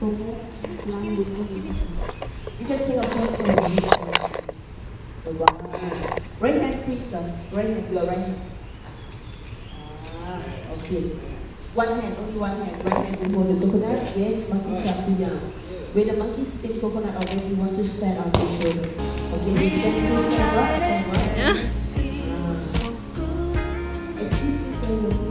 coconut, line with coconut. You can take a photo of this. Wow. Right hand, please, sir. Right hand, your right hand. Okay. One hand, only one hand. Right hand, you hold the coconut. Yes, monkey Shaktiya. When the monkey spins coconut away, you want to stand on your shoulder. Okay, you stand right, stand right. Yeah. Excuse me, sir.